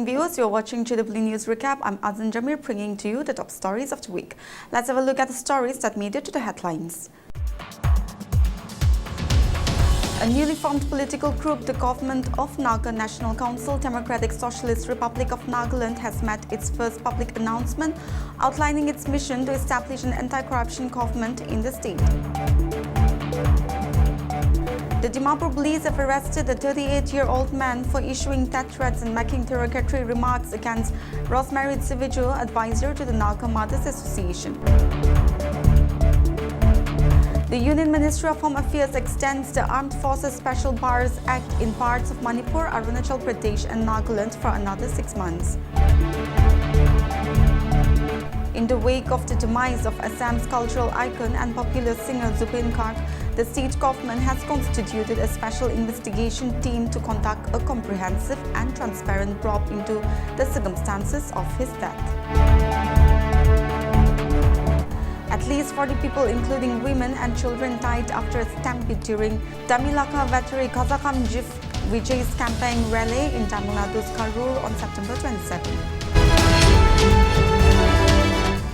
viewers, you're watching GW News Recap. I'm Azan Jamir bringing to you the top stories of the week. Let's have a look at the stories that made it to the headlines. A newly formed political group, the Government of Naga National Council Democratic Socialist Republic of Nagaland, has made its first public announcement outlining its mission to establish an anti-corruption government in the state. The Dimapur police have arrested a 38-year-old man for issuing death threats and making derogatory remarks against Rosemary Tsiviju, advisor to the Naga Mothers Association. The Union Ministry of Home Affairs extends the Armed Forces Special Powers Act in parts of Manipur, Arunachal Pradesh and Nagaland for another 6 months. In the wake of the demise of Assam's cultural icon and popular singer Zubin Garg, the state government has constituted a special investigation team to conduct a comprehensive and transparent probe into the circumstances of his death. At least 40 people, including women and children, died after a stampede during Tamilaka Veterinary Kazakam Jif Vijay's campaign rally in Tamil Nadu's Karur on September 27.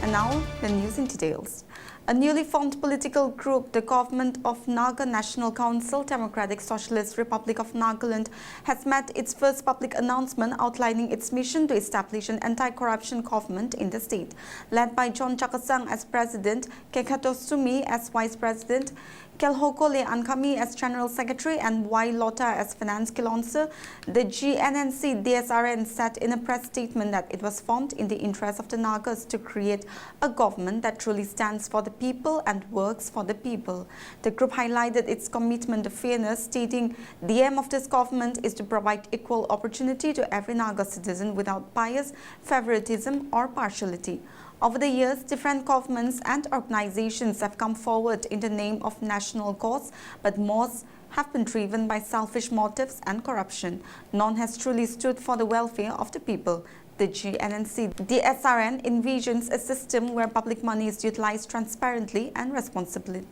And now, the news in details. A newly formed political group, the Government of Naga National Council Democratic Socialist Republic of Nagaland, has made its first public announcement outlining its mission to establish an anti-corruption government in the state. Led by John Chakasang as President, Kekato Sumi as Vice President, Kelhokole Ankami as General Secretary and Y. Lota as Finance Kilonser, the GNNC DSRN said in a press statement that it was formed in the interest of the Nagas to create a government that truly stands for the people and works for the people. The group highlighted its commitment to fairness, stating the aim of this government is to provide equal opportunity to every Naga citizen without bias, favoritism or partiality. Over the years, different governments and organizations have come forward in the name of national cause, but most have been driven by selfish motives and corruption. None has truly stood for the welfare of the people. The GNNC DSRN envisions a system where public money is utilized transparently and responsibly.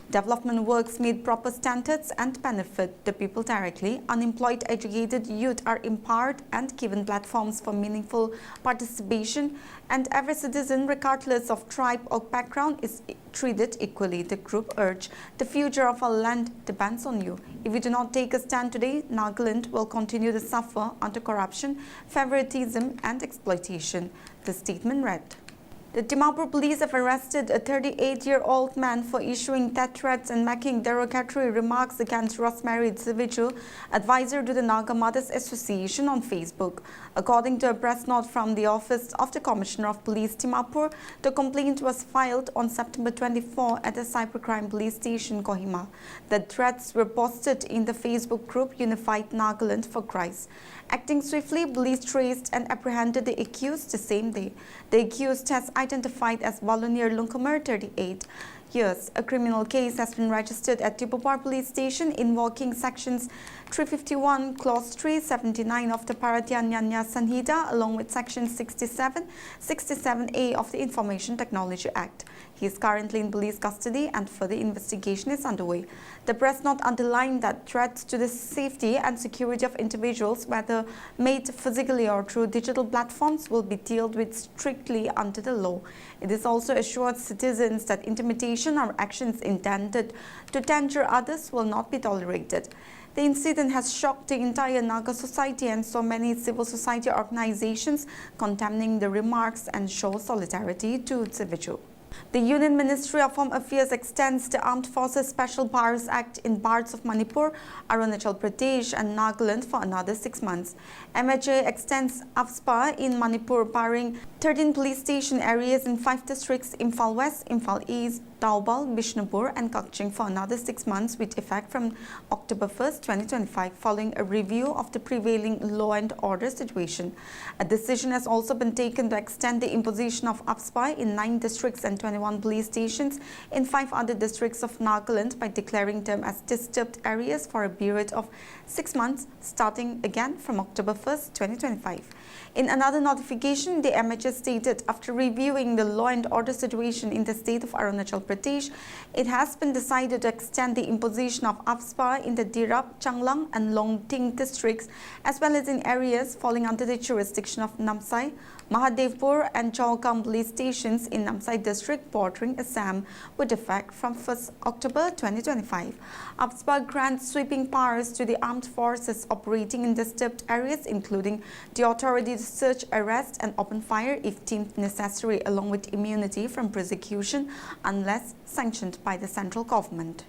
Development works meet proper standards and benefit the people directly. Unemployed educated youth are empowered and given platforms for meaningful participation, and every citizen, regardless of tribe or background, is treated equally. The group urged, the future of our land depends on you. If we do not take a stand today, Nagaland will continue to suffer under corruption, favoritism and exploitation. The statement read. The Dimapur police have arrested a 38-year-old man for issuing death threats and making derogatory remarks against Rosemary Tsiviju, advisor to the Naga Mothers Association, on Facebook. According to a press note from the Office of the Commissioner of Police Dimapur, the complaint was filed on September 24 at the Cybercrime Police Station, Kohima. The threats were posted in the Facebook group Unified Nagaland for Christ. Acting swiftly, police traced and apprehended the accused the same day. The accused has identified as Balunir Lunkumar, 38 years. A criminal case has been registered at Tipupar Police Station invoking sections 351, clause 379 of the Bharatiya Nyaya Sanhita along with section 67, 67A of the Information Technology Act. He is currently in police custody and further investigation is underway. The press note underlined that threats to the safety and security of individuals, whether made physically or through digital platforms, will be dealt with strictly under the law. It is also assured citizens that intimidation or actions intended to danger others will not be tolerated. The incident has shocked the entire Naga society and so many civil society organizations condemning the remarks and show solidarity to Tsiviju. The Union Ministry of Home Affairs extends the Armed Forces Special Powers Act in parts of Manipur, Arunachal Pradesh and Nagaland for another 6 months. MHA extends AFSPA in Manipur, barring 13 police station areas in 5 districts, Imphal West, Imphal East, Taubal, Bishnupur and Kakching for another 6 months with effect from October 1, 2025, following a review of the prevailing law and order situation. A decision has also been taken to extend the imposition of AFSPA in 9 districts and 21 police stations in 5 other districts of Nagaland by declaring them as disturbed areas for a period of 6 months, starting again from October 1st, 2025. In another notification, the MHS stated after reviewing the law and order situation in the state of Arunachal Pradesh, it has been decided to extend the imposition of AFSPA in the Dirab, Changlang and Longting districts as well as in areas falling under the jurisdiction of Namsai, Mahadevpur and Chowkam police stations in Namsai district bordering Assam with effect from 1st October 2025. AFSPA grants sweeping powers to the armed forces operating in disturbed areas, including the authority to search, arrest and open fire if deemed necessary, along with immunity from prosecution unless sanctioned by the central government.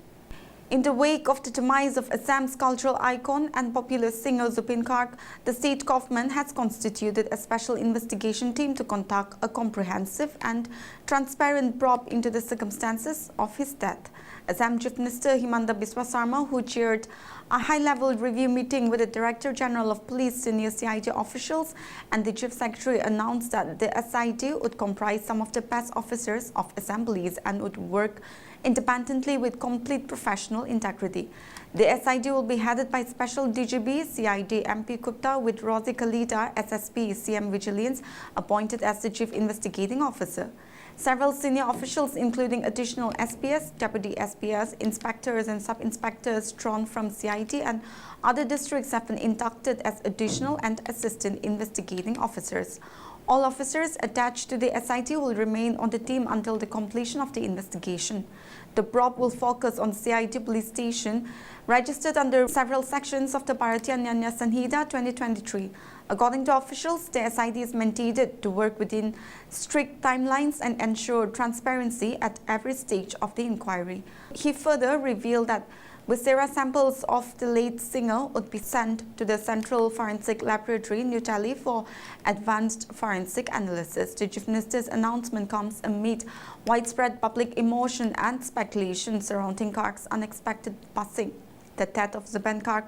In the wake of the demise of Assam's cultural icon and popular singer Zubin Garg, the state government has constituted a special investigation team to conduct a comprehensive and transparent probe into the circumstances of his death. Assam Chief Minister Himanta Biswa Sarma, who chaired a high-level review meeting with the Director General of Police, senior CID officials and the Chief Secretary, announced that the SIT would comprise some of the best officers of Assam Police and would work independently with complete professional integrity. The SID will be headed by Special DGB CID MP Gupta with Rosie Kalita, SSP CM Vigilance, appointed as the Chief Investigating Officer. Several senior officials, including additional SPS, deputy SPS, inspectors and sub-inspectors drawn from CID and other districts, have been inducted as additional and assistant investigating officers. All officers attached to the SIT will remain on the team until the completion of the investigation. The probe will focus on CID police station registered under several sections of the Bharatiya Nyaya Sanhita 2023. According to officials, the SIT is mandated to work within strict timelines and ensure transparency at every stage of the inquiry. He further revealed that viscera samples of the late singer would be sent to the Central Forensic Laboratory, New Delhi, for advanced forensic analysis. The Chief Minister's announcement comes amid widespread public emotion and speculation surrounding Garg's unexpected passing. The death of Zubin Garg,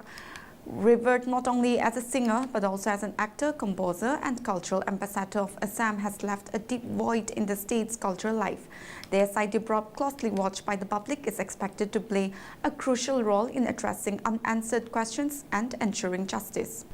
revered not only as a singer but also as an actor, composer and cultural ambassador of Assam, has left a deep void in the state's cultural life. The SIT probe, closely watched by the public, is expected to play a crucial role in addressing unanswered questions and ensuring justice.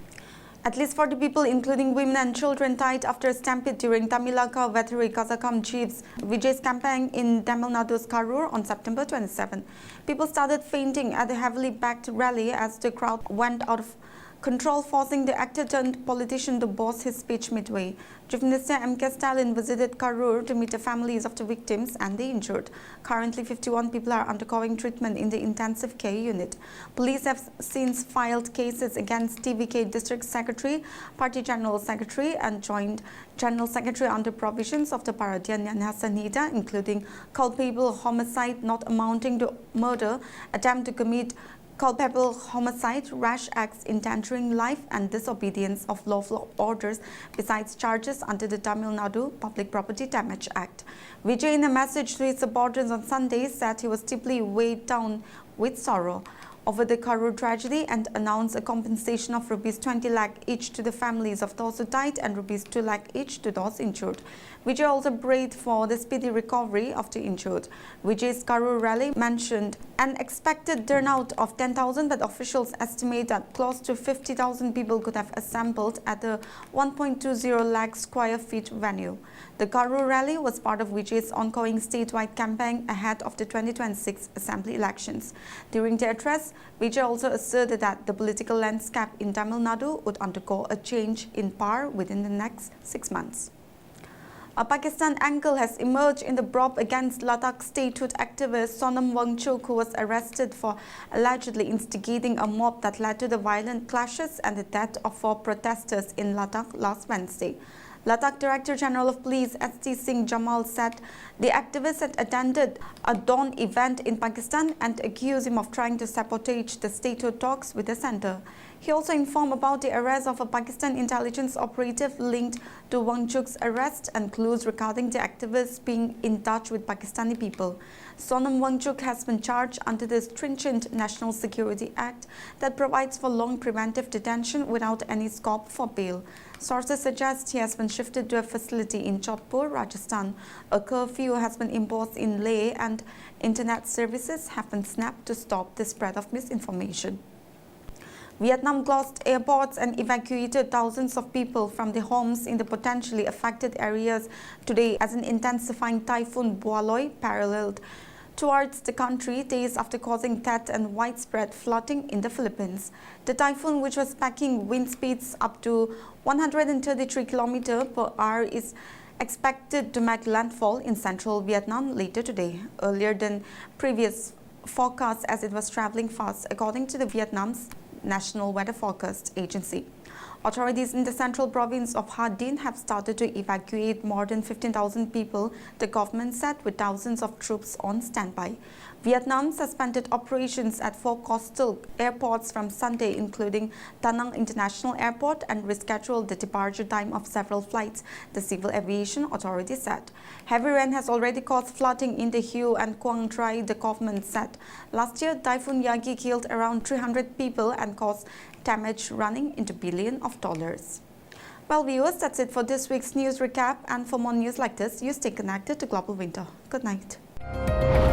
At least 40 people, including women and children, died after a stampede during Tamilaka Veterinary Kazakam Chiefs Vijay's campaign in Tamil Nadu's Karur on September 27. People started fainting at the heavily packed rally as the crowd went out of control, forcing the actor-turned-politician to pause his speech midway. Chief Minister M.K. Stalin visited Karur to meet the families of the victims and the injured. Currently, 51 people are undergoing treatment in the intensive care unit. Police have since filed cases against TVK District Secretary, Party General Secretary and Joint General Secretary under provisions of the Bharatiya Nyaya Sanhita, including culpable homicide not amounting to murder, attempt to commit culpable homicide, rash acts endangering life and disobedience of lawful orders, besides charges under the Tamil Nadu Public Property Damage Act. Vijay, in a message to his subordinates on Sunday, said he was deeply weighed down with sorrow over the Karur tragedy and announced a compensation of rupees 20 lakh each to the families of those who died and rupees 2 lakh each to those injured. Vijay also prayed for the speedy recovery of the injured. Vijay's Karur rally mentioned an expected turnout of 10,000, but officials estimate that close to 50,000 people could have assembled at the 1.20 lakh square feet venue. The Karur rally was part of Vijay's ongoing statewide campaign ahead of the 2026 assembly elections. During the address, Vijay also asserted that the political landscape in Tamil Nadu would undergo a change in power within the next 6 months. A Pakistan angle has emerged in the probe against Ladakh statehood activist Sonam Wangchuk, who was arrested for allegedly instigating a mob that led to the violent clashes and the death of 4 protesters in Ladakh last Wednesday. Ladakh Director General of Police S.T. Singh Jamal said the activist had attended a dawn event in Pakistan and accused him of trying to sabotage the statehood talks with the centre. He also informed about the arrest of a Pakistan intelligence operative linked to Wangchuk's arrest and clues regarding the activists being in touch with Pakistani people. Sonam Wangchuk has been charged under the stringent National Security Act that provides for long preventive detention without any scope for bail. Sources suggest he has been shifted to a facility in Jodhpur, Rajasthan. A curfew has been imposed in Leh and internet services have been snapped to stop the spread of misinformation. Vietnam closed airports and evacuated thousands of people from their homes in the potentially affected areas today as an intensifying typhoon Boaloi paralleled towards the country days after causing death and widespread flooding in the Philippines. The typhoon, which was packing wind speeds up to 133 km per hour, is expected to make landfall in central Vietnam later today, earlier than previous forecasts as it was traveling fast, according to the Vietnam's National Weather Forecast Agency. Authorities in the central province of Ha Dinh have started to evacuate more than 15,000 people, the government said, with thousands of troops on standby. Vietnam suspended operations at 4 coastal airports from Sunday, including Da Nang International Airport, and rescheduled the departure time of several flights, the Civil Aviation Authority said. Heavy rain has already caused flooding in the Hue and Quang Tri, the government said. Last year, Typhoon Yagi killed around 300 people and caused damage running into billions of dollars. Well, viewers, that's it for this week's news recap. And for more news like this, you stay connected to Global Winter. Good night.